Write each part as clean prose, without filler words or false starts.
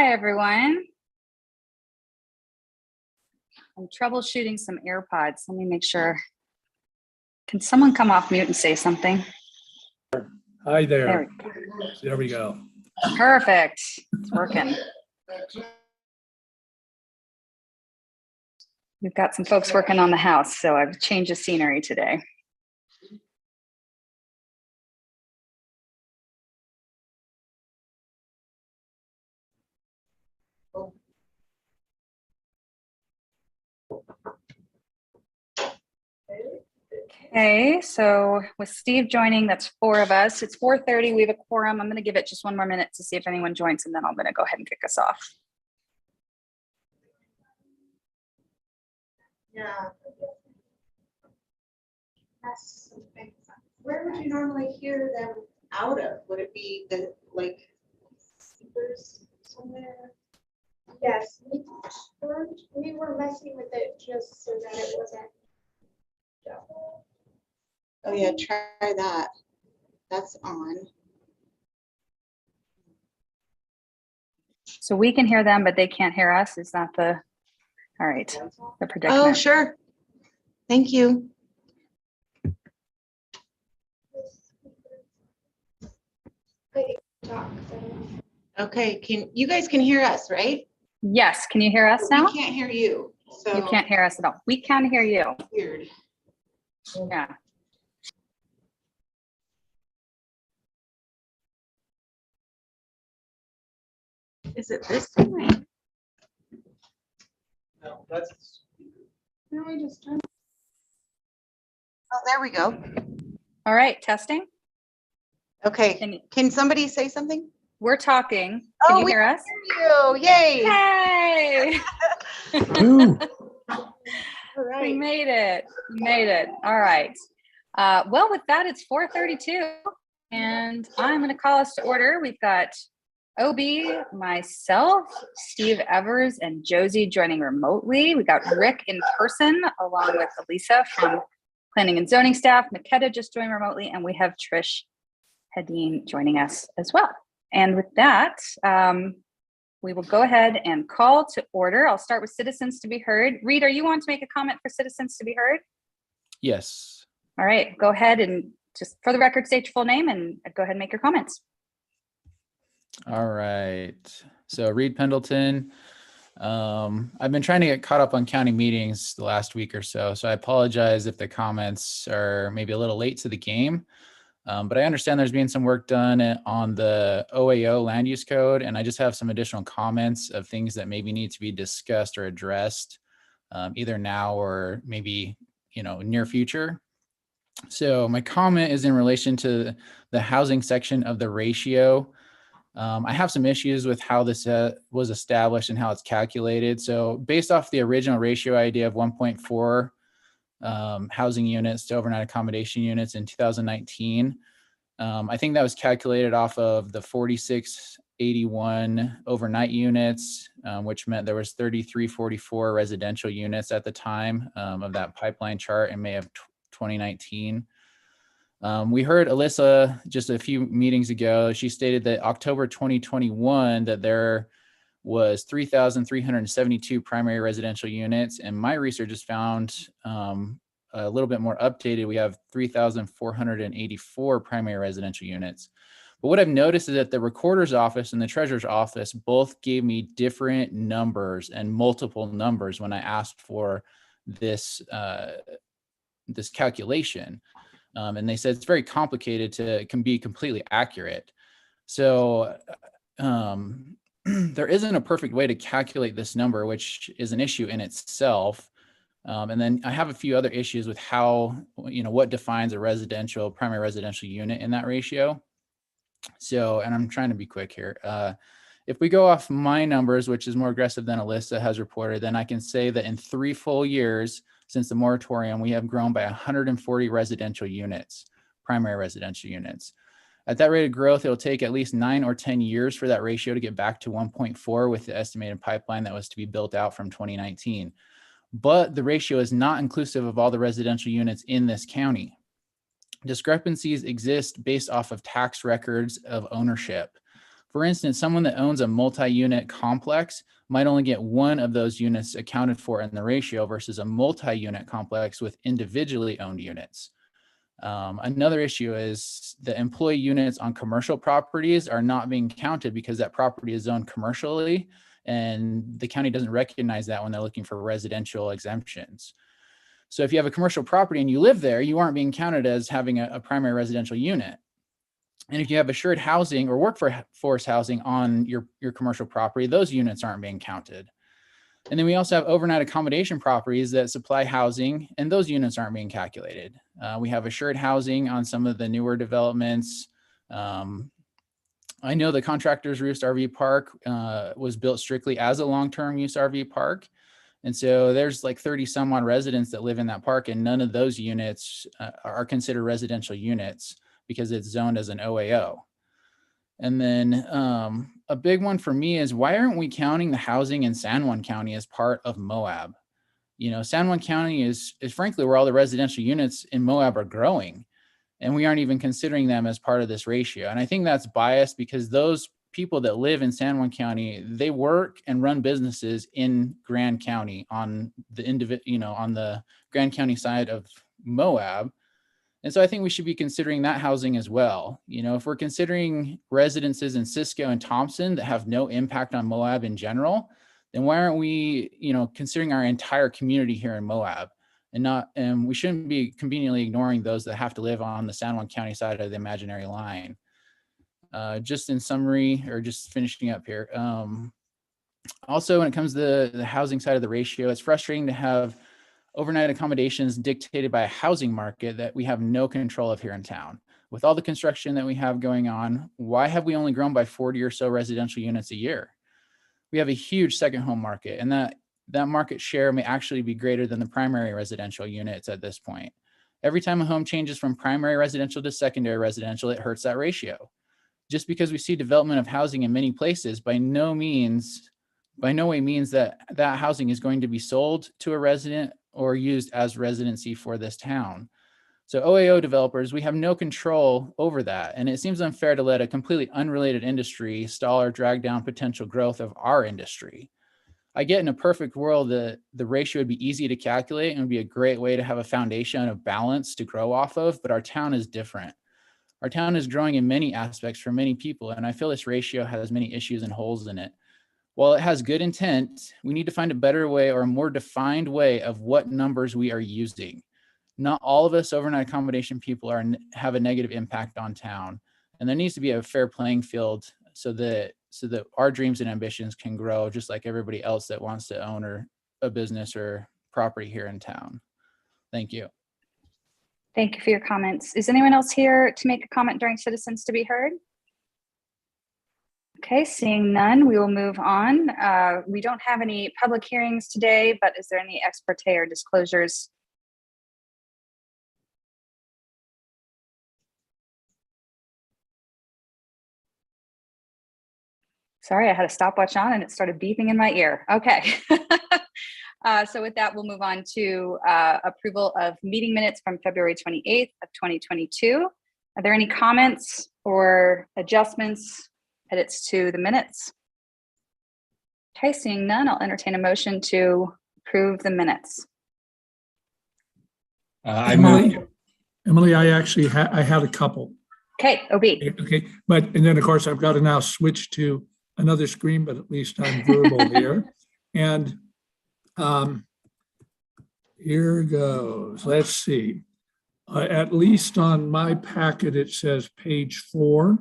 Hi, everyone. I'm troubleshooting some AirPods. Let me make sure. Can someone come off mute and say something? Hi there. There we go. Perfect. It's working. We've got some folks working on the house, so I've changed the scenery today. Okay, so with Steve joining, that's 4 of us. It's 4:30. We have a quorum. I'm going to give it just one more minute to see if anyone joins, and then I'm going to go ahead and kick us off. Yeah. Where would you normally hear them out of? Would it be the speakers somewhere? Yes, we were messing with it just so that it wasn't double. Oh yeah, try that. That's on. So we can hear them, but they can't hear us. Is that the, all right, the predicament? Oh, sure. Thank you. Okay, you guys can hear us, right? Yes, can you hear us now? We can't hear you. So You can't hear us at all. We can hear you. weird. Yeah. Is it this thing? No, that's. No, I just turned. Oh, there we go. All right, testing. Okay. Can somebody say something? We're talking. Can you hear us? You. Yay. Hey! All We right. made it. We made it. All right. Well, with that, it's 4:32, and I'm going to call us to order. We've got OB, myself, Steve Evers, and Josie joining remotely. We got Rick in person, along with Elisa from Planning and Zoning staff. Makeda just joined remotely, and we have Trish Hedin joining us as well. And with that, we will go ahead and call to order. I'll start with citizens to be heard. Reed, are you on to make a comment for citizens to be heard? Yes. All right, go ahead and just for the record, state your full name and go ahead and make your comments. All right. So Reed Pendleton. I've been trying to get caught up on county meetings the last week or so. So I apologize if the comments are maybe a little late to the game. But I understand there's been some work done on the OAO land use code, and I just have some additional comments of things that maybe need to be discussed or addressed either now or maybe, near future. So my comment is in relation to the housing section of the ratio. I have some issues with how this was established and how it's calculated. So based off the original ratio idea of 1.4 housing units to overnight accommodation units in 2019. I think that was calculated off of the 4681 overnight units, which meant there was 3344 residential units at the time of that pipeline chart in May of 2019. We heard Alyssa just a few meetings ago. She stated that October 2021 that there was 3,372 primary residential units, and my research has found a little bit more updated. We have 3,484 primary residential units. But what I've noticed is that the recorder's office and the treasurer's office both gave me different numbers and multiple numbers when I asked for this this calculation. And they said it's very complicated can be completely accurate. So there isn't a perfect way to calculate this number, which is an issue in itself. And then I have a few other issues with how, what defines a primary residential unit in that ratio. So, and I'm trying to be quick here. If we go off my numbers, which is more aggressive than Alyssa has reported, then I can say that in 3 full years since the moratorium, we have grown by 140 residential units, primary residential units. At that rate of growth, it'll take at least 9 or 10 years for that ratio to get back to 1.4 with the estimated pipeline that was to be built out from 2019. But the ratio is not inclusive of all the residential units in this county. Discrepancies exist based off of tax records of ownership. For instance, someone that owns a multi-unit complex might only get one of those units accounted for in the ratio versus a multi-unit complex with individually owned units. Another issue is the employee units on commercial properties are not being counted because that property is zoned commercially, and the county doesn't recognize that when they're looking for residential exemptions. So if you have a commercial property and you live there, you aren't being counted as having a primary residential unit. And if you have assured housing or workforce housing on your commercial property, those units aren't being counted. And then we also have overnight accommodation properties that supply housing, and those units aren't being calculated. We have assured housing on some of the newer developments. I know the Contractors Roost RV Park was built strictly as a long-term use RV park. And so there's like 30 some odd residents that live in that park, and none of those units are considered residential units because it's zoned as an OAO. And then a big one for me is, why aren't we counting the housing in San Juan County as part of Moab? You know, San Juan County is frankly where all the residential units in Moab are growing, and we aren't even considering them as part of this ratio. And I think that's biased because those people that live in San Juan County, they work and run businesses in Grand County on the Grand County side of Moab. And so I think we should be considering that housing as well. You know, if we're considering residences in Cisco and Thompson that have no impact on Moab in general, then why aren't we, considering our entire community here in Moab? And we shouldn't be conveniently ignoring those that have to live on the San Juan County side of the imaginary line. Just in summary, or just finishing up here. Also, when it comes to the housing side of the ratio, it's frustrating to have overnight accommodations dictated by a housing market that we have no control of here in town. With all the construction that we have going on, why have we only grown by 40 or so residential units a year? We have a huge second home market, and that market share may actually be greater than the primary residential units at this point. Every time a home changes from primary residential to secondary residential, it hurts that ratio. Just because we see development of housing in many places, by no way means that housing is going to be sold to a resident or used as residency for this town. So OAO developers, we have no control over that. And it seems unfair to let a completely unrelated industry stall or drag down potential growth of our industry. I get in a perfect world that the ratio would be easy to calculate and would be a great way to have a foundation of balance to grow off of, but our town is different. Our town is growing in many aspects for many people, and I feel this ratio has many issues and holes in it. While it has good intent, we need to find a better way or a more defined way of what numbers we are using. Not all of us overnight accommodation people have a negative impact on town, and there needs to be a fair playing field so that our dreams and ambitions can grow just like everybody else that wants to own a business or property here in town. Thank you. Thank you for your comments. Is anyone else here to make a comment during citizens to be heard? Okay, seeing none, we will move on. We don't have any public hearings today, but is there any ex parte or disclosures? Sorry, I had a stopwatch on and it started beeping in my ear. Okay. So with that, we'll move on to approval of meeting minutes from February 28th of 2022. Are there any comments or adjustments, edits to the minutes? Okay, seeing none, I'll entertain a motion to approve the minutes. Emily, I actually I had a couple. Okay, OB. Okay, and then of course I've got to now switch to another screen, but at least I'm verbal here. And here goes. Let's see. At least on my packet, it says page 4.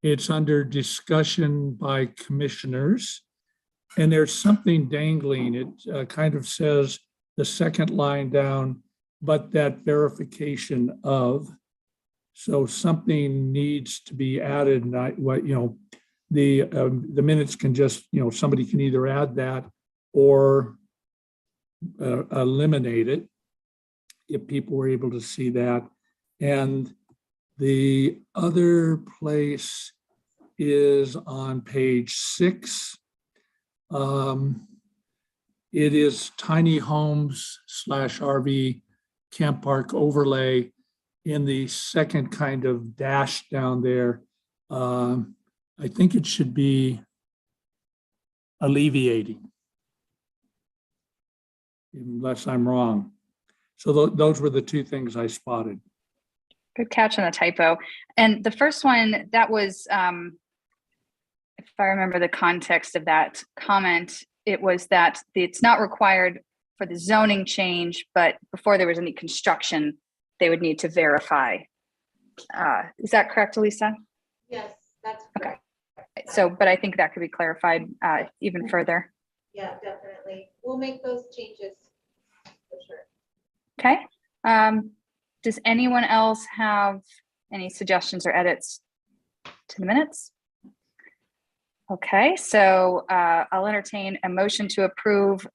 It's under discussion by commissioners. And there's something dangling. It kind of says the second line down, but that verification of. So something needs to be added. And the minutes can just, somebody can either add that or eliminate it if people were able to see that. And the other place is on page 6. It is tiny homes / RV camp park overlay in the second kind of dash down there. I think it should be alleviating, unless I'm wrong. So those were the two things I spotted. Good catch on the typo. And the first one, that was, if I remember the context of that comment, it was that it's not required for the zoning change, but before there was any construction, they would need to verify. Is that correct, Elisa? Yes, that's Okay. correct. So, but I think that could be clarified even further. Yeah, definitely. We'll make those changes for sure. Okay. Does anyone else have any suggestions or edits to the minutes? Okay, so I'll entertain a motion to approve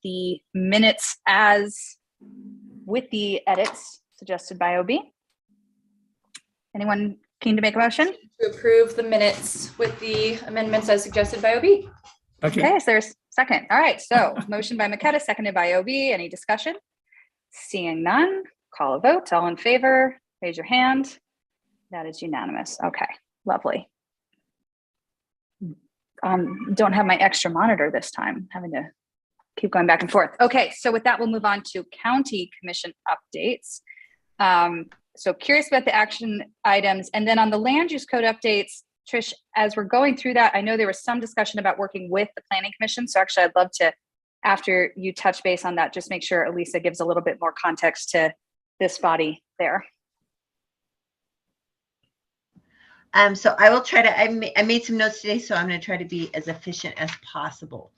the minutes as with the edits suggested by OB. Anyone keen to make a motion? To approve the minutes with the amendments as suggested by OB. Okay, so there's second. All right, so motion by Maketa, seconded by OB. Any discussion? Seeing none, call a vote. All in favor, raise your hand. That is unanimous. Okay, lovely. Don't have my extra monitor this time, having to keep going back and forth. Okay, so with that, we'll move on to county commission updates. So curious about the action items. And then on the land use code updates, Trish, as we're going through that, I know there was some discussion about working with the planning commission. So actually I'd love to, after you touch base on that, just make sure Elisa gives a little bit more context to this body there. So I will try to, I made some notes today, so I'm going to try to be as efficient as possible.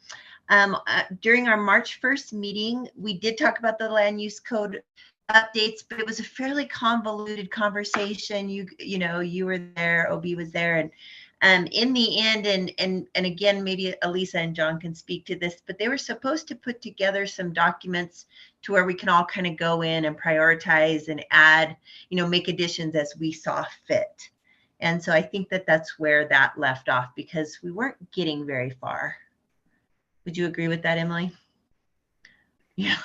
During our March 1st meeting, we did talk about the land use code updates, but it was a fairly convoluted conversation. You know, you were there, OB was there, and in the end, and again, maybe Elisa and John can speak to this, but they were supposed to put together some documents to where we can all kind of go in and prioritize and add, you know, make additions as we saw fit. And so I think that that's where that left off, because we weren't getting very far. Would you agree with that, Emily? Yeah.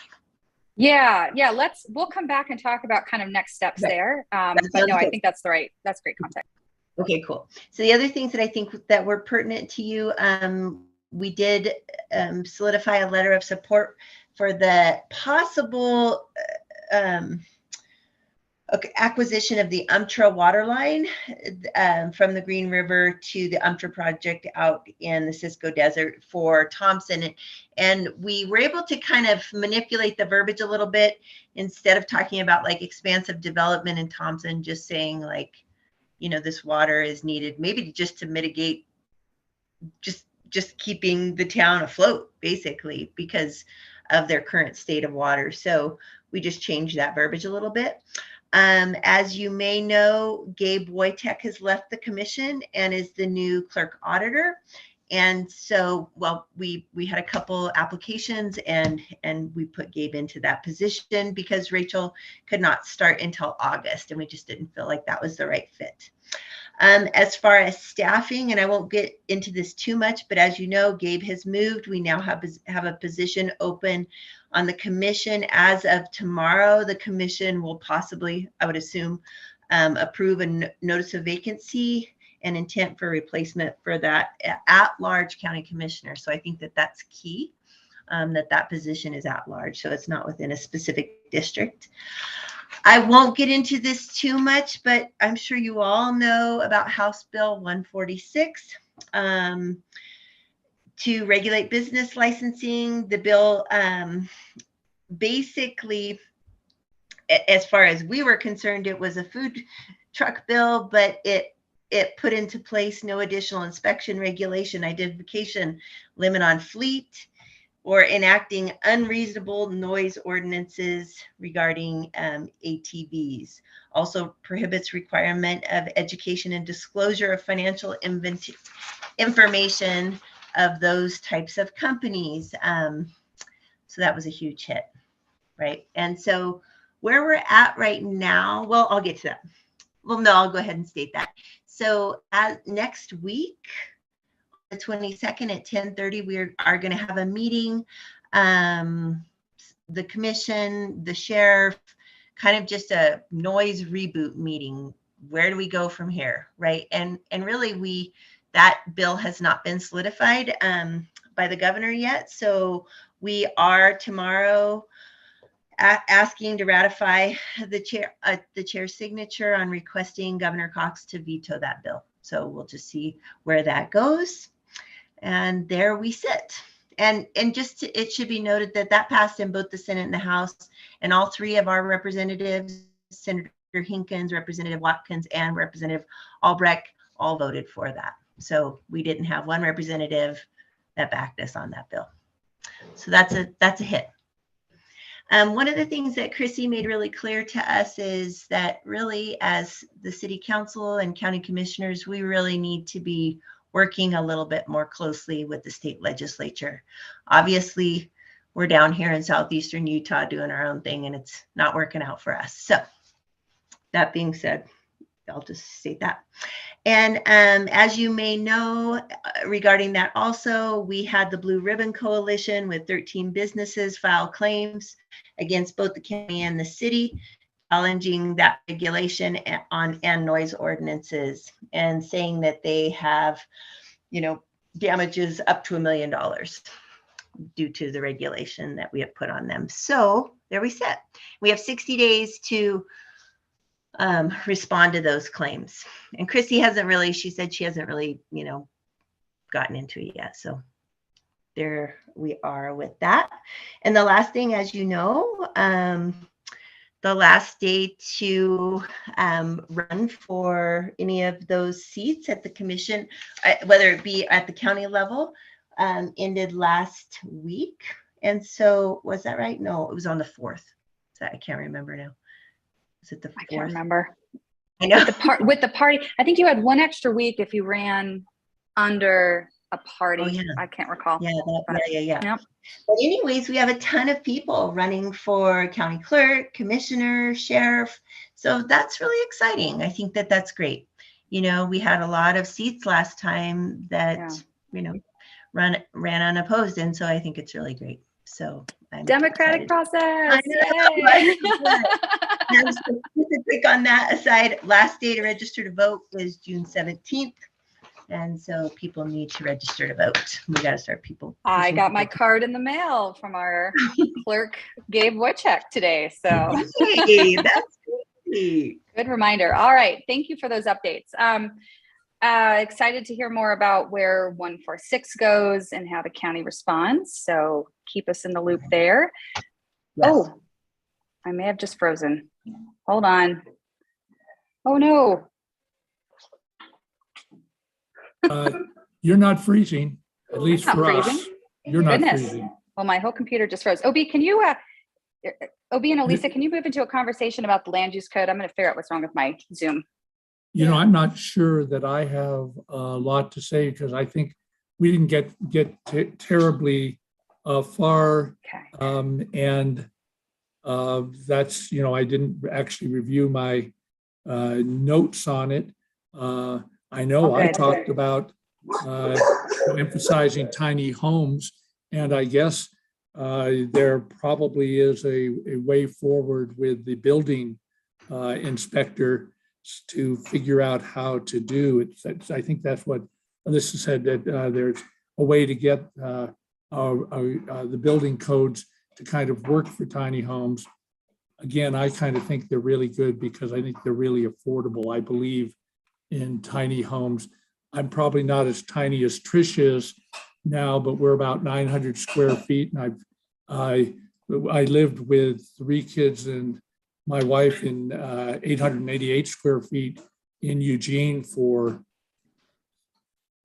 Yeah. We'll come back and talk about kind of next steps there. But no, I think that's great context. Okay, cool. So the other things that I think that were pertinent to you, we did solidify a letter of support for the possible acquisition of the Umtra water line from the Green River to the Umtra project out in the Cisco Desert for Thompson. And we were able to kind of manipulate the verbiage a little bit. Instead of talking about like expansive development in Thompson, just saying like, you know, this water is needed, maybe just to mitigate just keeping the town afloat, basically, because of their current state of water. So we just changed that verbiage a little bit. As you may know, Gabe Wojtek has left the commission and is the new clerk auditor. And so, well, we had a couple applications and we put Gabe into that position because Rachel could not start until August, and we just didn't feel like that was the right fit. As far as staffing, and I won't get into this too much, but as you know, Gabe has moved. We now have a position open on the commission. As of tomorrow, the commission will possibly, I would assume, approve a notice of vacancy and intent for replacement for that at-large county commissioner. So I think that that's key, that position is at-large, so it's not within a specific district. I won't get into this too much, but I'm sure you all know about House Bill 146 to regulate business licensing. The bill basically, as far as we were concerned, it was a food truck bill, but it put into place no additional inspection, regulation, identification limit on fleet, or enacting unreasonable noise ordinances regarding ATVs. Also prohibits requirement of education and disclosure of financial information of those types of companies. So that was a huge hit, right? And so where we're at right now, well, I'll get to that. Well, no, I'll go ahead and state that. So next week, the 22nd at 10:30, we are going to have a meeting. The commission, the sheriff, kind of just a noise reboot meeting. Where do we go from here, right? And really, we that bill has not been solidified by the governor yet. So we are tomorrow asking to ratify the chair's signature on requesting Governor Cox to veto that bill. So we'll just see where that goes. And there we sit. And just it should be noted that that passed in both the Senate and the House, and all three of our representatives, Senator Hinkins, Representative Watkins, and Representative Albrecht, all voted for that. So we didn't have one representative that backed us on that bill. So that's a hit. One of the things that Chrissy made really clear to us is that really, as the city council and county commissioners, we really need to be working a little bit more closely with the state legislature. Obviously, we're down here in southeastern Utah doing our own thing, and it's not working out for us. So that being said, I'll just state that. And as you may know, regarding that also, we had the Blue Ribbon Coalition with 13 businesses file claims against both the county and the city, challenging that regulation on and noise ordinances, and saying that they have, damages up to $1 million due to the regulation that we have put on them. So there we sit. We have 60 days to respond to those claims. And Chrissy she said she hasn't really, gotten into it yet. So there we are with that. And the last thing, as you know, the last day to run for any of those seats at the commission, whether it be at the county level, ended last week. And so, was that right? No, it was on the 4th. So I can't remember now. Is it the 4th? I can't remember. I know. With the party, I think you had one extra week if you ran under a party. Oh, yeah. I can't recall. Yeah. Yep. But anyways, we have a ton of people running for county clerk, commissioner, sheriff. So that's really exciting. I think that that's great. We had a lot of seats last time that, ran unopposed. And so I think it's really great. So I'm democratic excited. process. I know. And specific on that aside, last day to register to vote is June 17th. And so people need to register to vote. We got to start people. I got my card in the mail from our clerk, Gabe Wojcik, today. So hey, that's great. Good reminder. All right. Thank you for those updates. Excited to hear more about where 146 goes and how the county responds. So keep us in the loop there. Yes. Oh, I may have just frozen. Hold on. Oh, no. You're not freezing, at least not for freezing. us. You're not freezing. Well, my whole computer just froze. OB, can you, OB and Elisa, can you move into a conversation about the land use code? I'm going to figure out what's wrong with my Zoom. I'm not sure that I have a lot to say because I think we didn't get terribly far. Okay. And that's, I didn't actually review my notes on it. I know I talked about emphasizing tiny homes, and I guess there probably is a way forward with the building inspector to figure out how to do it. I think that's what Alyssa said, that there's a way to get the building codes to kind of work for tiny homes. Again, I kind of think they're really good because I think they're really affordable. I believe in tiny homes. I'm probably not as tiny as Trish is now, but we're about 900 square feet. And I lived with 3 kids and my wife in 888 square feet in Eugene for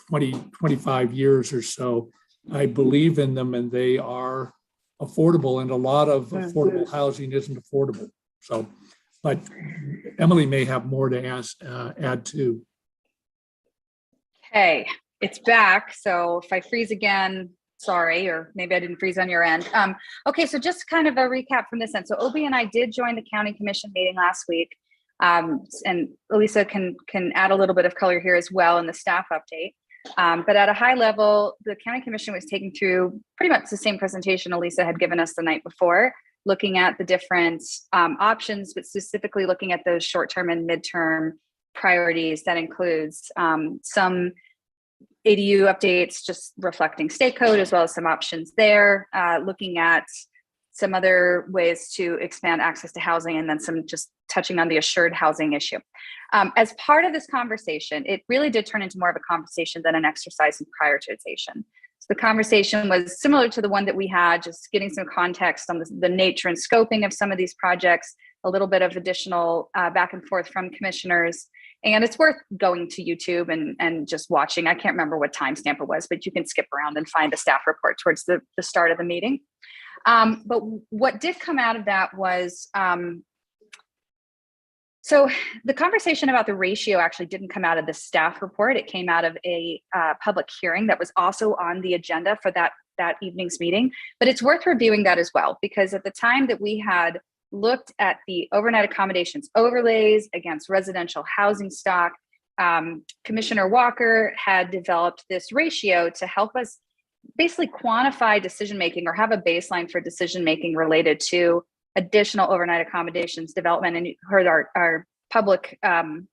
25 years or so. I believe in them and they are affordable, and a lot of affordable housing isn't affordable. So, but Emily may have more to add too. Okay, it's back. So if I freeze again, sorry, or maybe I didn't freeze on your end. Okay, so just kind of a recap from this end. So Obi and I did join the county commission meeting last week. And Elisa can add a little bit of color here as well in the staff update. But at a high level, the county commission was taking through pretty much the same presentation Elisa had given us the night before, looking at the different options, but specifically looking at those short-term and midterm priorities. That includes some ADU updates, just reflecting state code, as well as some options there, looking at some other ways to expand access to housing, and then some just touching on the assured housing issue. As part of this conversation, it really did turn into more of a conversation than an exercise in prioritization. So the conversation was similar to the one that we had, just getting some context on the nature and scoping of some of these projects, a little bit of additional back and forth from commissioners. And it's worth going to YouTube and just watching. I can't remember what timestamp it was, but you can skip around and find the staff report towards the start of the meeting. But what did come out of that was, so the conversation about the ratio actually didn't come out of the staff report. It came out of a public hearing that was also on the agenda for that evening's meeting. But it's worth reviewing that as well, because at the time that we had looked at the overnight accommodations overlays against residential housing stock, Commissioner Walker had developed this ratio to help us basically quantify decision-making or have a baseline for decision-making related to additional overnight accommodations development. And you heard our public, our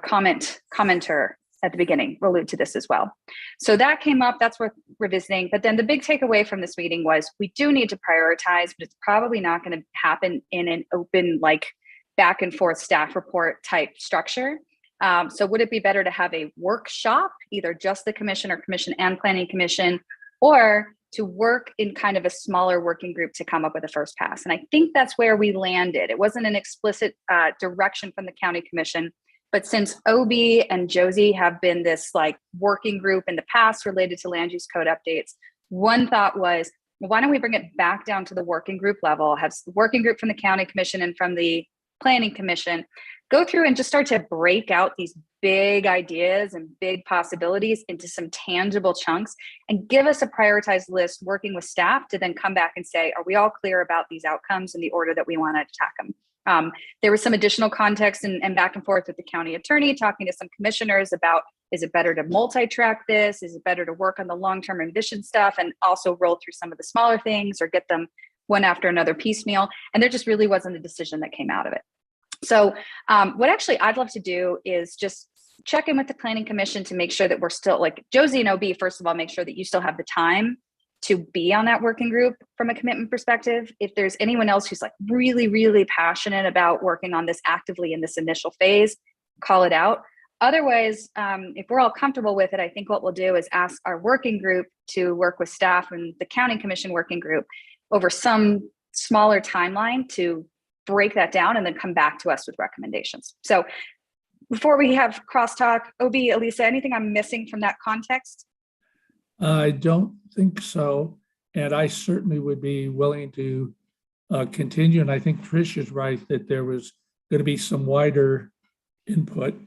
commenter at the beginning allude to this as well. So that came up, that's worth revisiting. But then the big takeaway from this meeting was we do need to prioritize, but it's probably not going to happen in an open, like back and forth staff report type structure. So would it be better to have a workshop, either just the commission or commission and planning commission, or to work in kind of a smaller working group to come up with a first pass? And I think that's where we landed. It wasn't an explicit direction from the county commission, but since OB and Josie have been this like working group in the past related to land use code updates, one thought was, well, why don't we bring it back down to the working group level, have the working group from the county commission and from the planning commission go through and just start to break out these big ideas and big possibilities into some tangible chunks and give us a prioritized list working with staff to then come back and say, are we all clear about these outcomes in the order that we want to attack them? There was some additional context and back and forth with the county attorney, talking to some commissioners about, is it better to multi-track this? Is it better to work on the long-term ambition stuff and also roll through some of the smaller things or get them one after another piecemeal? And there just really wasn't a decision that came out of it. So what actually I'd love to do is just check in with the planning commission to make sure that we're still, like Josie and OB, first of all, make sure that you still have the time to be on that working group from a commitment perspective. If there's anyone else who's like really, really passionate about working on this actively in this initial phase, call it out. Otherwise, if we're all comfortable with it, I think what we'll do is ask our working group to work with staff and the county commission working group over some smaller timeline to break that down and then come back to us with recommendations. So before we have crosstalk, OB, Elisa, anything I'm missing from that context? I don't think so. And I certainly would be willing to continue. And I think Trish is right that there was going to be some wider input.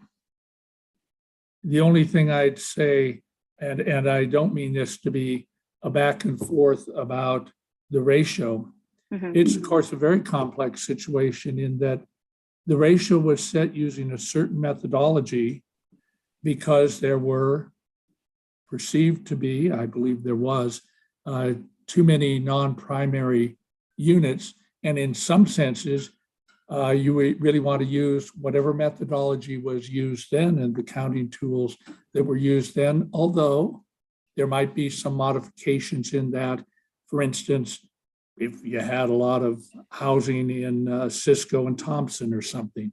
The only thing I'd say, and I don't mean this to be a back and forth about the ratio, it's of course a very complex situation in that the ratio was set using a certain methodology because there were perceived to be, I believe there was, too many non-primary units. And in some senses, you really want to use whatever methodology was used then and the counting tools that were used then, although there might be some modifications in that. For instance, if you had a lot of housing in Cisco and Thompson or something,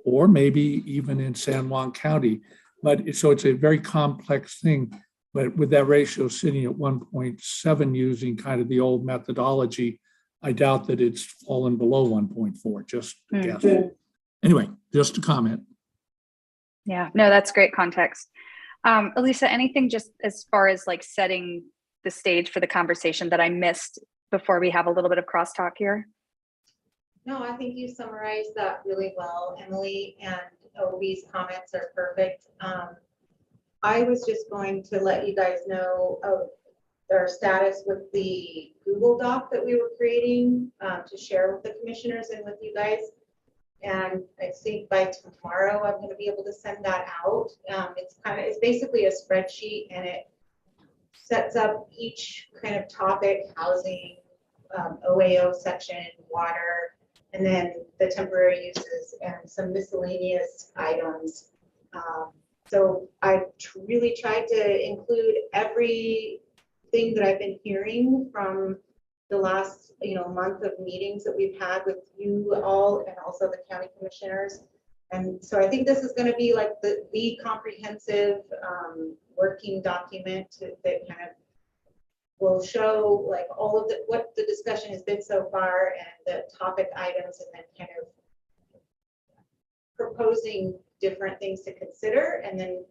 or maybe even in San Juan County. But so it's a very complex thing. But with that ratio sitting at 1.7 using kind of the old methodology, I doubt that it's fallen below 1.4, just a guess. Anyway, just a comment. Yeah, no, that's great context. Elisa, anything just as far as like setting the stage for the conversation that I missed before we have a little bit of crosstalk here? No, I think you summarized that really well, Emily, and OB's comments are perfect. I was just going to let you guys know of our status with the Google Doc that we were creating to share with the commissioners and with you guys. And I think by tomorrow, I'm going to be able to send that out. It's basically a spreadsheet, and it sets up each kind of topic: housing, OAO section, water, and then the temporary uses and some miscellaneous items So I really tried to include everything that I've been hearing from the last, month of meetings that we've had with you all and also the county commissioners. And so I think this is going to be like the comprehensive working document that kind of will show like all of what the discussion has been so far and the topic items, and then kind of proposing different things to consider, and then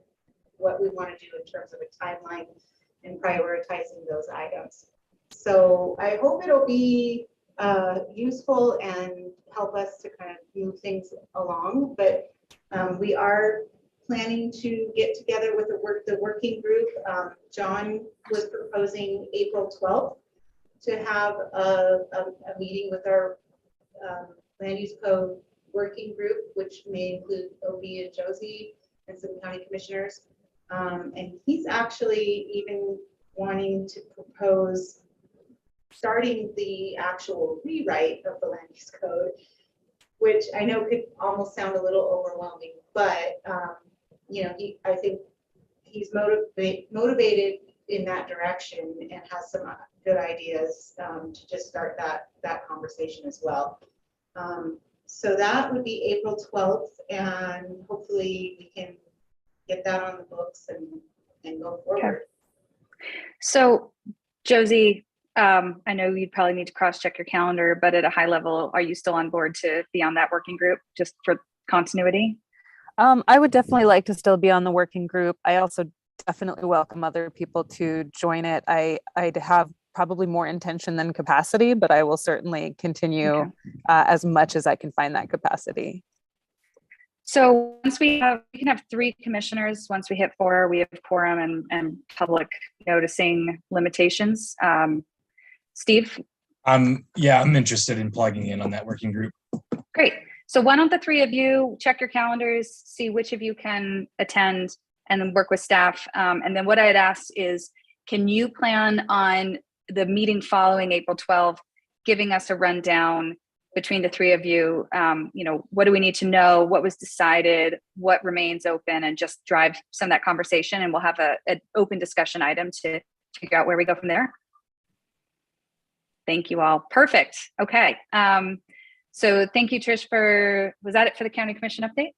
what we want to do in terms of a timeline and prioritizing those items. So I hope it'll be useful and help us to kind of move things along. But we are planning to get together with the working group. John was proposing April 12th to have a meeting with our land use code working group, which may include OB and Josie and some county commissioners. And he's actually even wanting to propose starting the actual rewrite of the land use code, which I know could almost sound a little overwhelming, but I think he's motivated in that direction and has some good ideas to just start that conversation as well. So that would be April 12th, and hopefully we can get that on the books and go forward. Okay. So Josie, I know you'd probably need to cross-check your calendar, but at a high level, are you still on board to be on that working group just for continuity? I would definitely like to still be on the working group. I also definitely welcome other people to join it. I'd have probably more intention than capacity, but I will certainly continue as much as I can find that capacity. So once we can have 3 commissioners. Once we hit 4, we have quorum and public noticing limitations. Steve? Yeah, I'm interested in plugging in on that working group. Great. So why don't the 3 of you check your calendars, see which of you can attend, and then work with staff. And then what I'd ask is, can you plan on the meeting following April 12th, giving us a rundown between the 3 of you? What do we need to know? What was decided? What remains open? And just drive some of that conversation. And we'll have an open discussion item to figure out where we go from there. Thank you all. Perfect. Okay. So thank you, Trish, was that it for the County Commission update?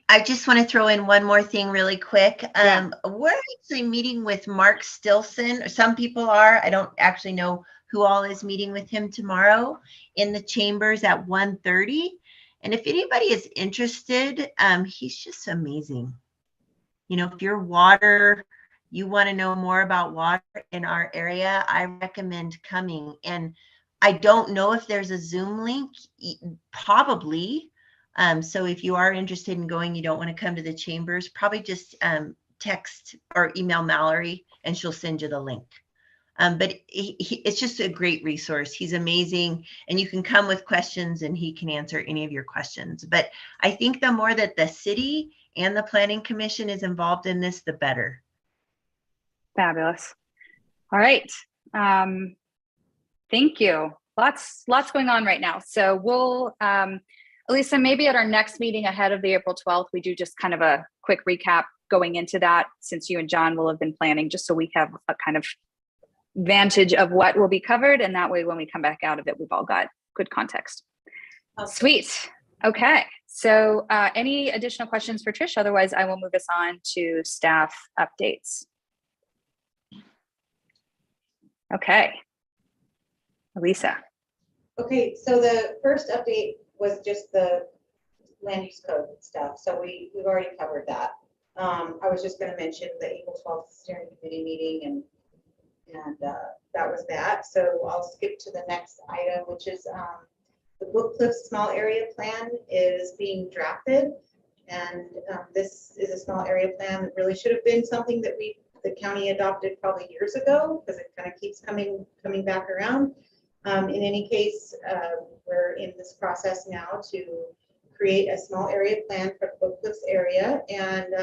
I just want to throw in one more thing really quick. Yeah. We're actually meeting with Mark Stilson. Some people are. I don't actually know who all is meeting with him tomorrow in the chambers at 1:30. And if anybody is interested, he's just amazing. If you're water, you want to know more about water in our area, I recommend coming. And I don't know if there's a Zoom link, probably. So if you are interested in going, you don't want to come to the chambers, probably just text or email Mallory and she'll send you the link. But it's just a great resource. He's amazing, and you can come with questions and he can answer any of your questions. But I think the more that the city and the Planning Commission is involved in this, the better. Fabulous. All right. Thank you. Lots going on right now. So we'll, Elisa, maybe at our next meeting ahead of the April 12th, we do just kind of a quick recap going into that, since you and John will have been planning, just so we have a kind of vantage of what will be covered. And that way, when we come back out of it, we've all got good context. Okay. Sweet. Okay. So any additional questions for Trish? Otherwise, I will move us on to staff updates. Okay. Elisa. Okay, so the first update was just the land use code stuff. So we've already covered that. I was just going to mention the April 12th steering committee meeting, and that was that. So I'll skip to the next item, which is the Book Cliff small area plan is being drafted. And this is a small area plan that really should have been something that the county adopted probably years ago, because it kind of keeps coming back around. In any case, we're in this process now to create a small area plan for the Book Cliffs area, and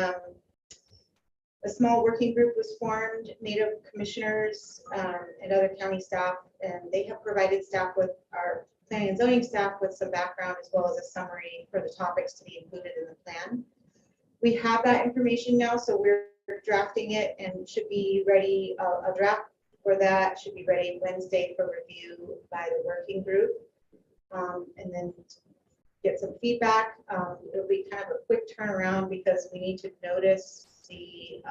a small working group was formed made of commissioners and other county staff, and they have provided staff with our planning and zoning staff with some background as well as a summary for the topics to be included in the plan. we have that information now, so we're drafting it and should be ready, a draft for that should be ready Wednesday for review by the working group. And then get some feedback. It'll be kind of a quick turnaround because we need to notice the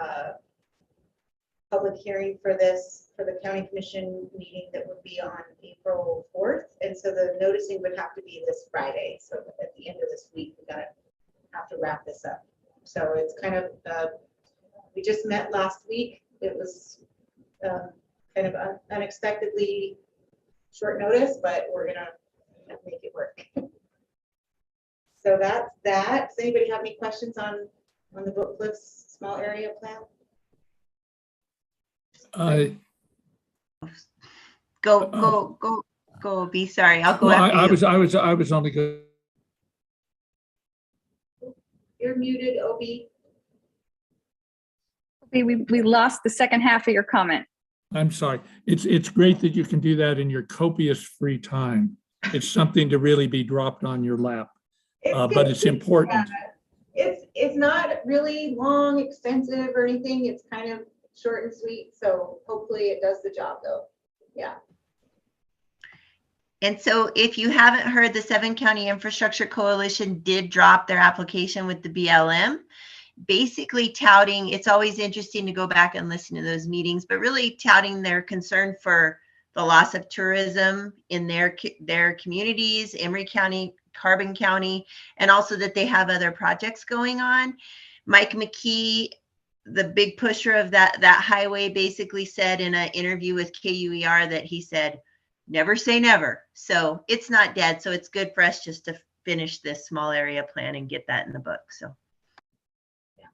public hearing for this, for the county commission meeting that would be on April 4th. And so the noticing would have to be this Friday. So at the end of this week, we have to wrap this up. So it's kind of, we just met last week. It was kind of unexpectedly short notice, but we're gonna make it work. So that's that. Does anybody have any questions on the Book Cliffs small area plan? Go. Be sorry. I'll go well, after you. I was only good. You're muted, OB. We lost the second half of your comment. I'm sorry. It's great that you can do that in your copious free time. It's something to really be dropped on your lap, but it's important. It's not really long, extensive or anything. It's kind of short and sweet. So hopefully it does the job though. Yeah. And so if you haven't heard, the 7 County Infrastructure Coalition did drop their application with the BLM, basically touting, it's always interesting to go back and listen to those meetings, but really touting their concern for the loss of tourism in their communities, Emery County, Carbon County, and also that they have other projects going on. Mike McKee, the big pusher of that highway, basically said in an interview with KUER that he said, never say never. So it's not dead. So it's good for us just to finish this small area plan and get that in the book. So. Yeah.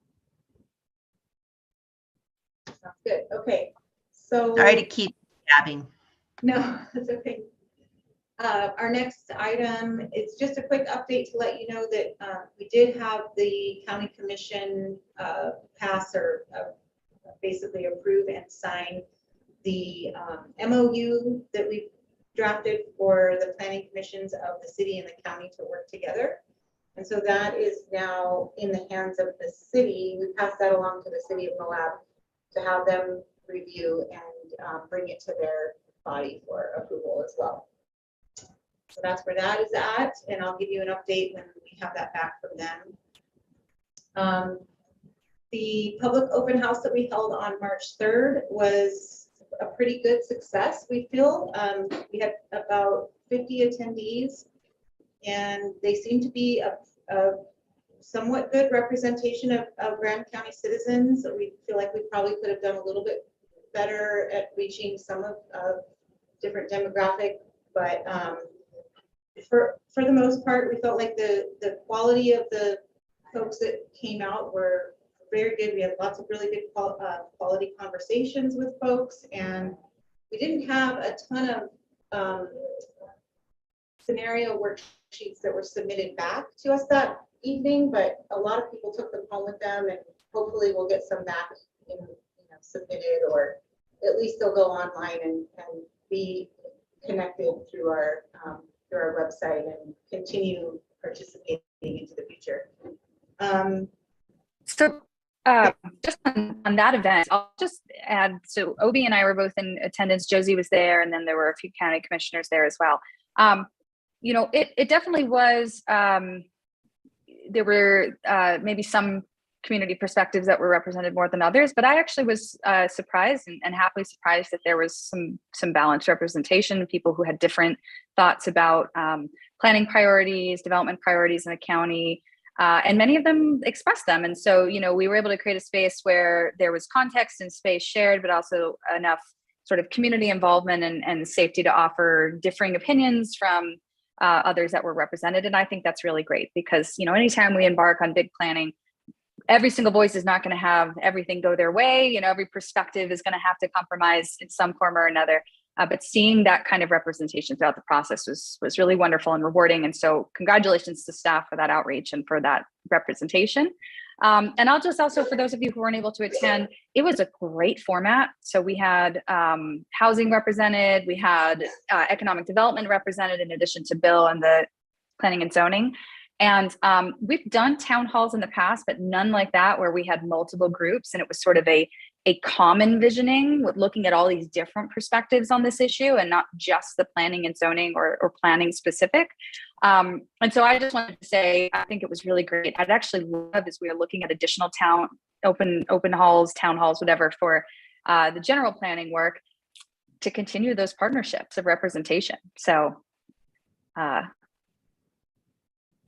Sounds good. Okay. So. Sorry to keep gabbing. No, that's okay. Our next item, it's just a quick update to let you know that we did have the county commission pass or basically approve and sign the MOU that we drafted for the planning commissions of the city and the county to work together. And so that is now in the hands of the city. We passed that along to the city of Moab to have them review and bring it to their body for approval as well. So that's where that is at, and I'll give you an update when we have that back from them. The public open house that we held on March 3rd was a pretty good success, we feel. We had about 50 attendees, and they seem to be a somewhat good representation of Grand County citizens. We feel like we probably could have done a little bit better at reaching some of different demographic, but for the most part, we felt like the quality of the folks that came out were very good. We had lots of really good quality conversations with folks, and we didn't have a ton of scenario worksheets that were submitted back to us that evening, but a lot of people took them home with them, and hopefully we'll get some back submitted, or at least they'll go online and be connected through our website and continue participating into the future. So just on that event, I'll just add, so Obi and I were both in attendance. Josie was there, and then there were a few county commissioners there as well. It definitely was, there were maybe some community perspectives that were represented more than others, but I actually was surprised and happily surprised that there was some balanced representation of people who had different thoughts about planning priorities, development priorities in the county, and many of them expressed them. And so, we were able to create a space where there was context and space shared, but also enough sort of community involvement and safety to offer differing opinions from others that were represented. And I think that's really great because, anytime we embark on big planning, every single voice is not going to have everything go their way. Every perspective is going to have to compromise in some form or another. But seeing that kind of representation throughout the process was really wonderful and rewarding. And so congratulations to staff for that outreach and for that representation. And I'll just also, for those of you who weren't able to attend, it was a great format. So we had housing represented, we had economic development represented in addition to Bill and the planning and zoning. And we've done town halls in the past, but none like that where we had multiple groups and it was sort of a common visioning with looking at all these different perspectives on this issue and not just the planning and zoning or planning specific. And so I just wanted to say, I think it was really great. I'd actually love as we are looking at additional open halls, town halls, whatever, for the general planning work to continue those partnerships of representation. So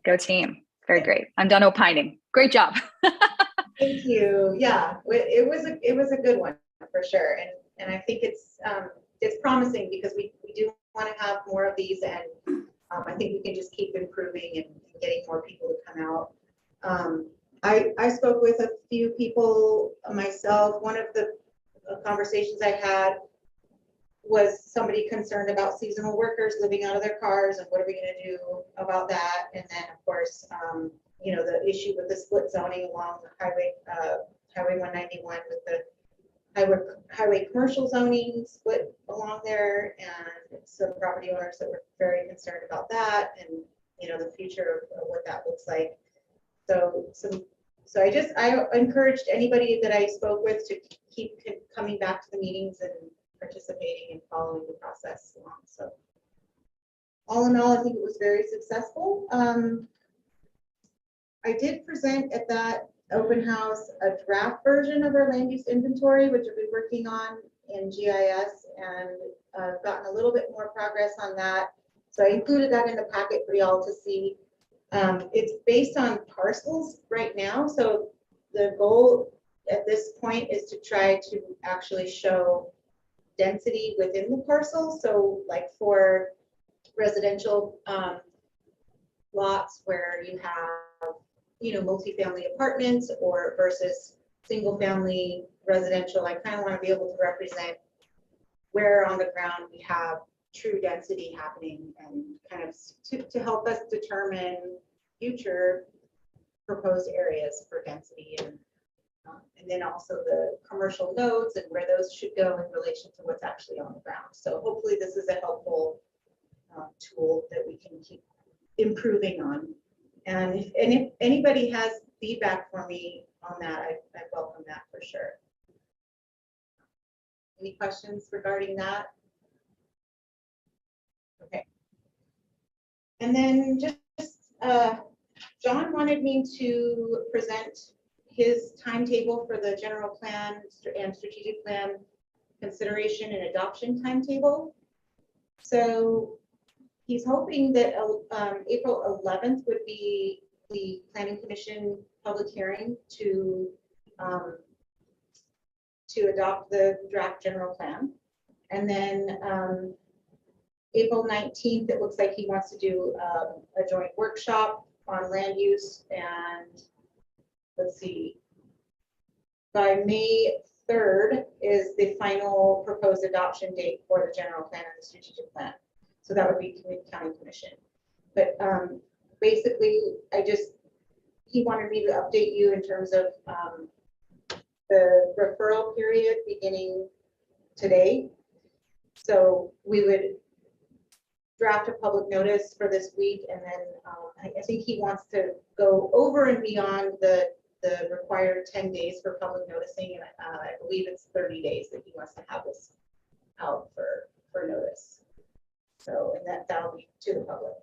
go team. Very great. I'm done opining. Great job. Thank you. Yeah, it was a good one for sure. And I think it's promising because we do want to have more of these, and I think we can just keep improving and getting more people to come out. I spoke with a few people myself. One of the conversations I had was somebody concerned about seasonal workers living out of their cars and what are we going to do about that? And then of course, you know, the issue with the split zoning along the highway 191 with the highway commercial zoning split along there, and some property owners that were very concerned about that, and you know, the future of what that looks like. So I encouraged anybody that I spoke with to keep coming back to the meetings and participating and following the process along. So all in all, I think it was very successful. I did present at that open house a draft version of our land use inventory, which I've been working on in GIS, and I've gotten a little bit more progress on that. So I included that in the packet for y'all to see. It's based on parcels right now. So the goal at this point is to try to actually show density within the parcel. So like for residential lots where you have, you know, multifamily apartments or versus single family residential, I kind of want to be able to represent where on the ground we have true density happening, and kind of to help us determine future proposed areas for density, and then also the commercial nodes and where those should go in relation to what's actually on the ground. So hopefully this is a helpful tool that we can keep improving on. And if anybody has feedback for me on that, I welcome that for sure. Any questions regarding that? Okay. And then just John wanted me to present his timetable for the general plan and strategic plan consideration and adoption timetable. So he's hoping that April 11th would be the Planning Commission public hearing to adopt the draft general plan. And then April 19th, it looks like he wants to do a joint workshop on land use, and let's see, by May 3rd is the final proposed adoption date for the general plan and the strategic plan. So that would be County Commission. But basically, he wanted me to update you in terms of the referral period beginning today. So we would draft a public notice for this week, and then I think he wants to go over and beyond the required 10 days for public noticing, and I believe it's 30 days that he wants to have this out for notice. So, and that'll be to the public.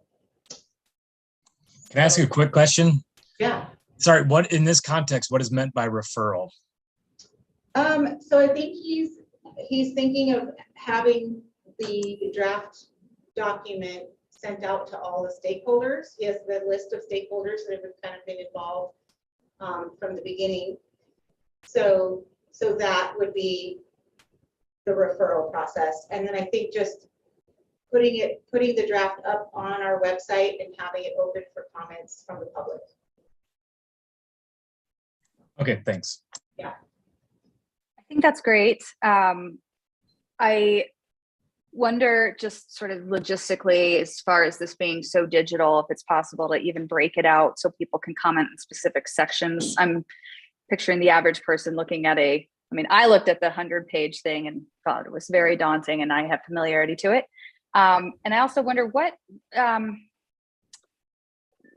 Can I ask you a quick question? Yeah. Sorry, what in this context, what is meant by referral? So I think he's thinking of having the draft document sent out to all the stakeholders. He has the list of stakeholders that have kind of been involved from the beginning. So that would be the referral process. And then I think just putting the draft up on our website and having it open for comments from the public. Okay, thanks. Yeah. I think that's great. I wonder just sort of logistically, as far as this being so digital, if it's possible to even break it out so people can comment in specific sections. I'm picturing the average person looking at I looked at the 100-page thing and thought it was very daunting, and I have familiarity to it. And I also wonder what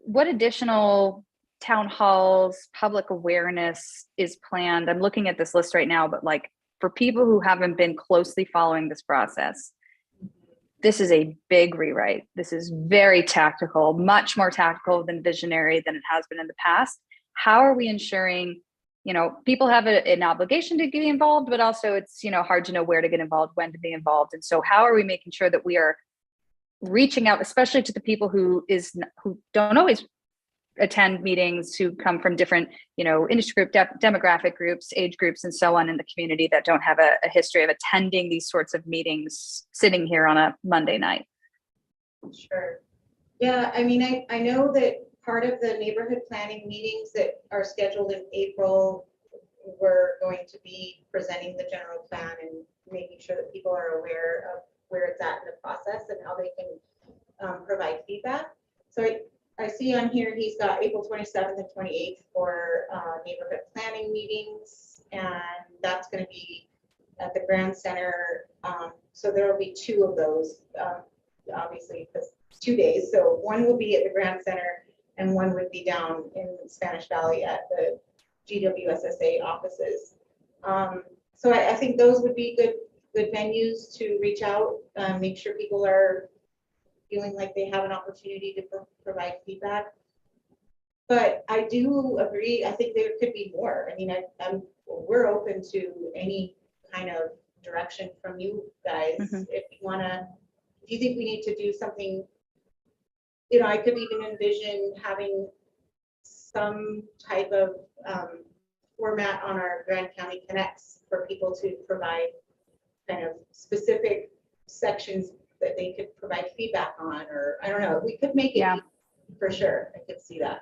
what additional town halls, public awareness is planned? I'm looking at this list right now, but like for people who haven't been closely following this process, this is a big rewrite. This is very tactical, much more tactical than visionary than it has been in the past. How are we ensuring, people have an obligation to get involved, but also it's, hard to know where to get involved, when to be involved. And so how are we making sure that we are reaching out, especially to the people who don't always attend meetings, who come from different, industry group, demographic groups, age groups, and so on in the community that don't have a history of attending these sorts of meetings, sitting here on a Monday night? Sure. Yeah, I mean, I know that part of the neighborhood planning meetings that are scheduled in April, we're going to be presenting the general plan and making sure that people are aware of where it's at in the process and how they can provide feedback. So I see on here, he's got April 27th and 28th for neighborhood planning meetings, and that's going to be at the Grand Center. So there will be two of those, obviously, because it's 2 days. So one will be at the Grand Center, and one would be down in Spanish Valley at the GWSSA offices. So I think those would be good venues to reach out, make sure people are feeling like they have an opportunity to provide feedback. But I do agree, I think there could be more. I mean, we're open to any kind of direction from you guys. If you think we need to do something, I could even envision having some type of format on our Grand County Connects for people to provide kind of specific sections that they could provide feedback on, or I don't know, we could make it easy, for sure. I could see that.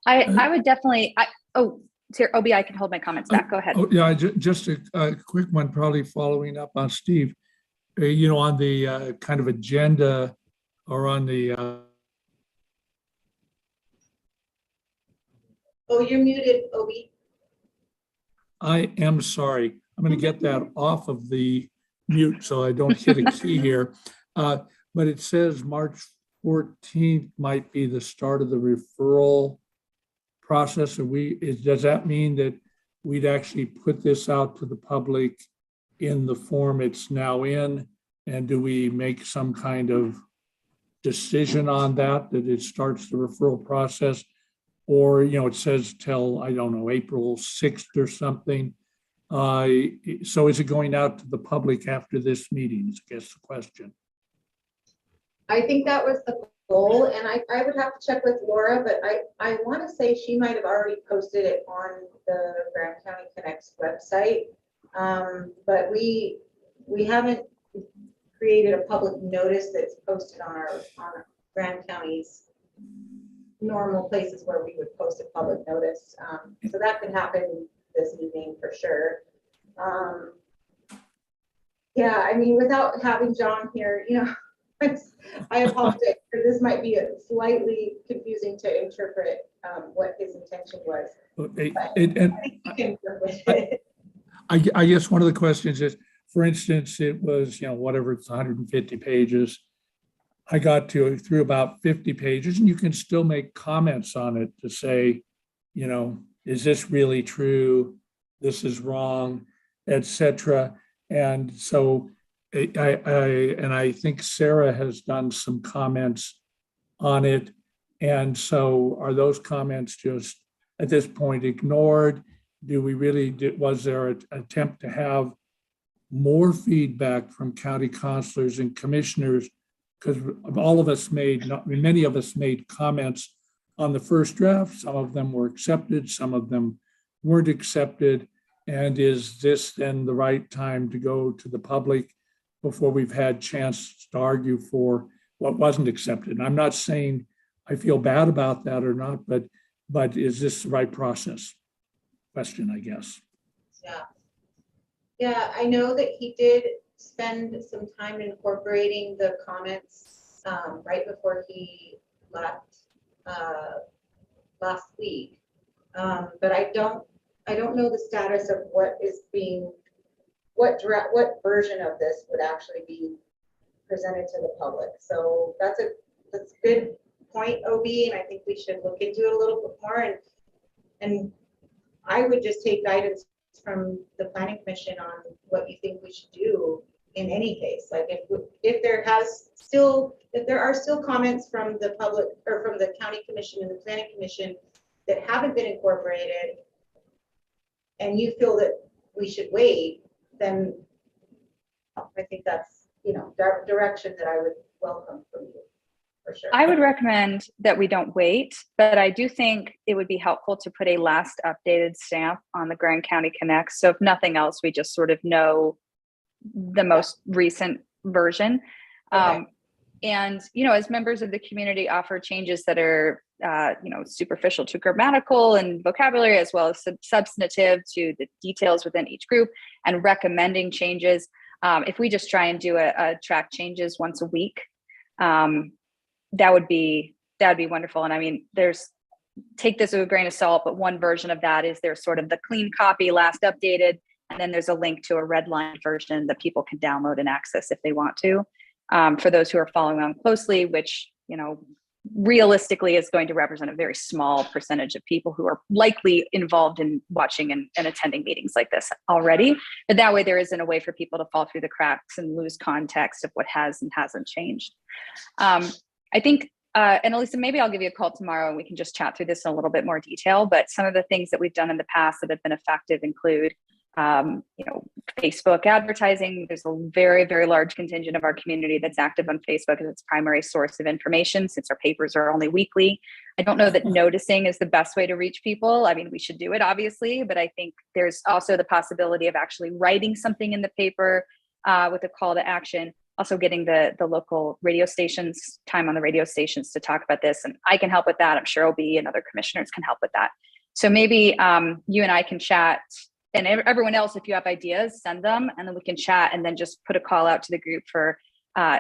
I would definitely, Obi, I can hold my comments back. Go ahead. Oh, yeah, just a quick one, probably following up on Steve. On the kind of agenda or on the. Oh, you're muted, Obi. I am sorry. I'm going to get that off of the mute so I don't hit a key here. But it says March 14th might be the start of the referral process. Does that mean that we'd actually put this out to the public in the form it's now in? And do we make some kind of decision on that it starts the referral process? Or, it says till, I don't know, April 6th or something. So is it going out to the public after this meeting is, I guess, the question. I think that was the goal, and I would have to check with Laura, but I want to say she might have already posted it on the Grand County Connects website. But we haven't created a public notice that's posted on our Grand County's normal places where we would post a public notice. So that could happen this evening for sure. Yeah, I mean, without having John here, I apologize, this might be slightly confusing to interpret what his intention was. I guess one of the questions is, for instance, it was, whatever, it's 150 pages. I got through about 50 pages, and you can still make comments on it to say, is this really true? This is wrong, etc. And so I think Sarah has done some comments on it. And so are those comments just at this point ignored? Was there an attempt to have more feedback from county councilors and commissioners? Because many of us made comments on the first draft. Some of them were accepted, some of them weren't accepted. And is this then the right time to go to the public before we've had chance to argue for what wasn't accepted? And I'm not saying I feel bad about that or not, but is this the right process? Question, I guess. Yeah, I know that he did spend some time incorporating the comments right before he left last week. But I don't know the status of what version of this would actually be presented to the public. So that's good point, OB, and I think we should look into it a little bit more. And I would just take guidance from the planning commission on what you think we should do in any case. Like if there are still comments from the public or from the county commission and the planning commission that haven't been incorporated, and you feel that we should wait, then I think that's, direction that I would welcome from you, for sure. I would recommend that we don't wait, but I do think it would be helpful to put a last updated stamp on the Grand County Connects. So if nothing else, we just sort of know the most recent version. Okay. And, as members of the community offer changes that are, superficial to grammatical and vocabulary, as well as substantive to the details within each group, and recommending changes. If we just try and do a track changes once a week, that would be wonderful. And I mean, take this with a grain of salt, but one version of that is there's sort of the clean copy, last updated, and then there's a link to a red line version that people can download and access if they want to. For those who are following on closely, which, realistically is going to represent a very small percentage of people who are likely involved in watching and attending meetings like this already. But that way there isn't a way for people to fall through the cracks and lose context of what has and hasn't changed. I think, and Elisa, maybe I'll give you a call tomorrow and we can just chat through this in a little bit more detail, but some of the things that we've done in the past that have been effective include Facebook advertising. There's a very, very large contingent of our community that's active on Facebook as its primary source of information, since our papers are only weekly. I don't know that noticing is the best way to reach people. I mean, we should do it, obviously, but I think there's also the possibility of actually writing something in the paper with a call to action. Also getting the local radio stations, time on the radio stations to talk about this. And I can help with that. I'm sure OB and other commissioners can help with that. So maybe you and I can chat. And everyone else, if you have ideas, send them, and then we can chat, and then just put a call out to the group for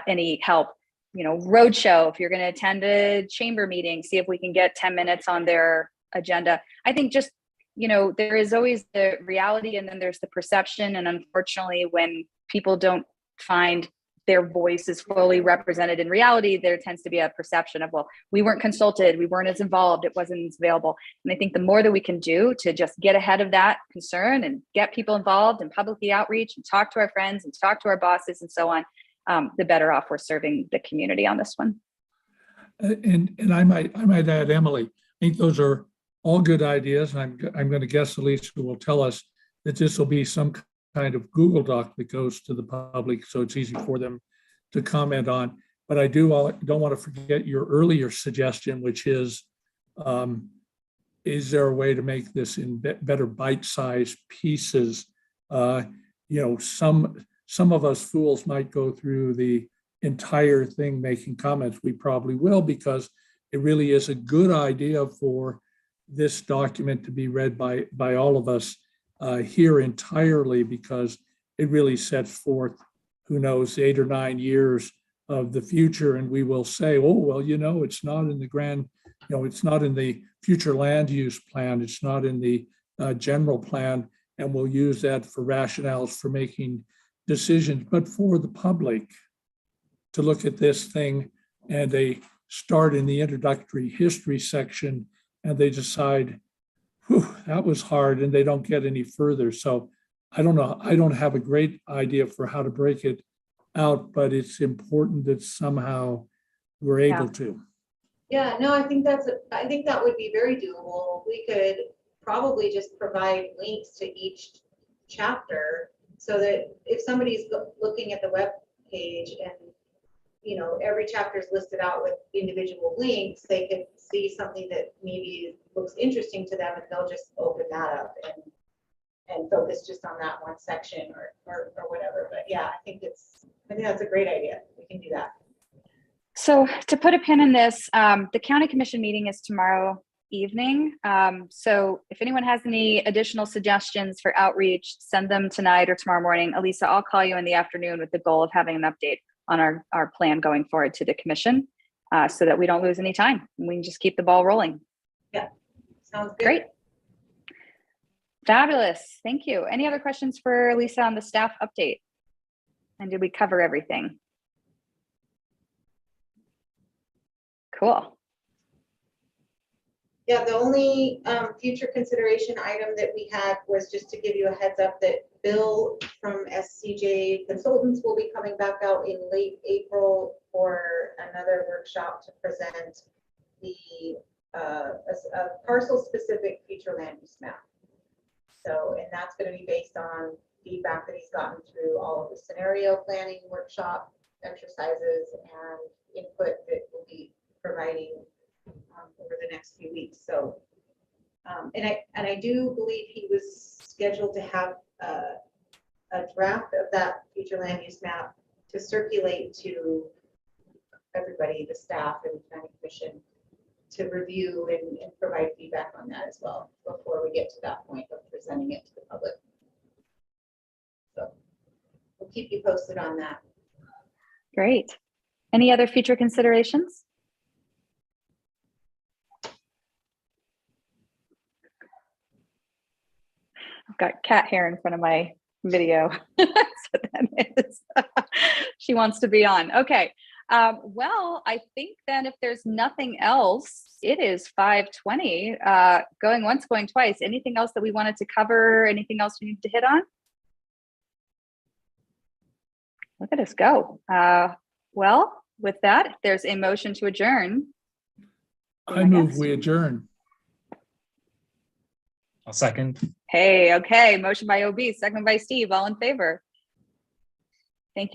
any help. Roadshow, if you're going to attend a chamber meeting, see if we can get 10 minutes on their agenda. I think just, there is always the reality, and then there's the perception. And unfortunately, when people don't find their voice is fully represented in reality, there tends to be a perception of, well, we weren't consulted, we weren't as involved, it wasn't as available. And I think the more that we can do to just get ahead of that concern and get people involved and publicly outreach and talk to our friends and talk to our bosses and so on, the better off we're serving the community on this one. And I might add, Emily, I think those are all good ideas. And I'm going to guess Elisa will tell us that this will be some kind of Google Doc that goes to the public, so it's easy for them to comment on. But I don't want to forget your earlier suggestion, which is there a way to make this in better bite-sized pieces? Some of us fools might go through the entire thing making comments. We probably will, because it really is a good idea for this document to be read by all of us here entirely, because it really sets forth, who knows, 8 or 9 years of the future. And we will say, oh, well, it's not in the it's not in the future land use plan. It's not in the general plan. And we'll use that for rationales for making decisions. But for the public to look at this thing, and they start in the introductory history section and they decide, whew, that was hard, and they don't get any further. So I don't know. I don't have a great idea for how to break it out, but it's important that somehow we're able to. Yeah, no, I think that would be very doable. We could probably just provide links to each chapter, so that if somebody's looking at the web page and every chapter is listed out with individual links, they can see something that maybe looks interesting to them, and they'll just open that up and focus just on that one section or whatever. But yeah, I think that's a great idea. We can do that. So to put a pin in this, the county commission meeting is tomorrow evening. So if anyone has any additional suggestions for outreach, send them tonight or tomorrow morning. Elisa, I'll call you in the afternoon with the goal of having an update on our plan going forward to the commission, so that we don't lose any time. We can just keep the ball rolling. Yeah, sounds good. Great. Fabulous. Thank you. Any other questions for Lisa on the staff update? And did we cover everything? Cool. Yeah, the only future consideration item that we had was just to give you a heads up that Bill from SCJ Consultants will be coming back out in late April for another workshop to present the a parcel-specific future land use map. So, and that's going to be based on feedback that he's gotten through all of the scenario planning workshop exercises and input that we'll be providing over the next few weeks. So, and I do believe he was scheduled to have a draft of that future land use map to circulate to everybody, the staff and planning commission, to review and provide feedback on that as well before we get to that point of presenting it to the public. So we'll keep you posted on that. Great. Any other future considerations? I've got cat hair in front of my video. So that is, she wants to be on. Okay. Well, I think then if there's nothing else, it is 5:20. Going once, going twice. Anything else that we wanted to cover? Anything else we need to hit on? Look at us go. Well, with that, if there's a motion to adjourn. I move we adjourn. I'll second. Hey, okay. Motion by OB, second by Steve. All in favor?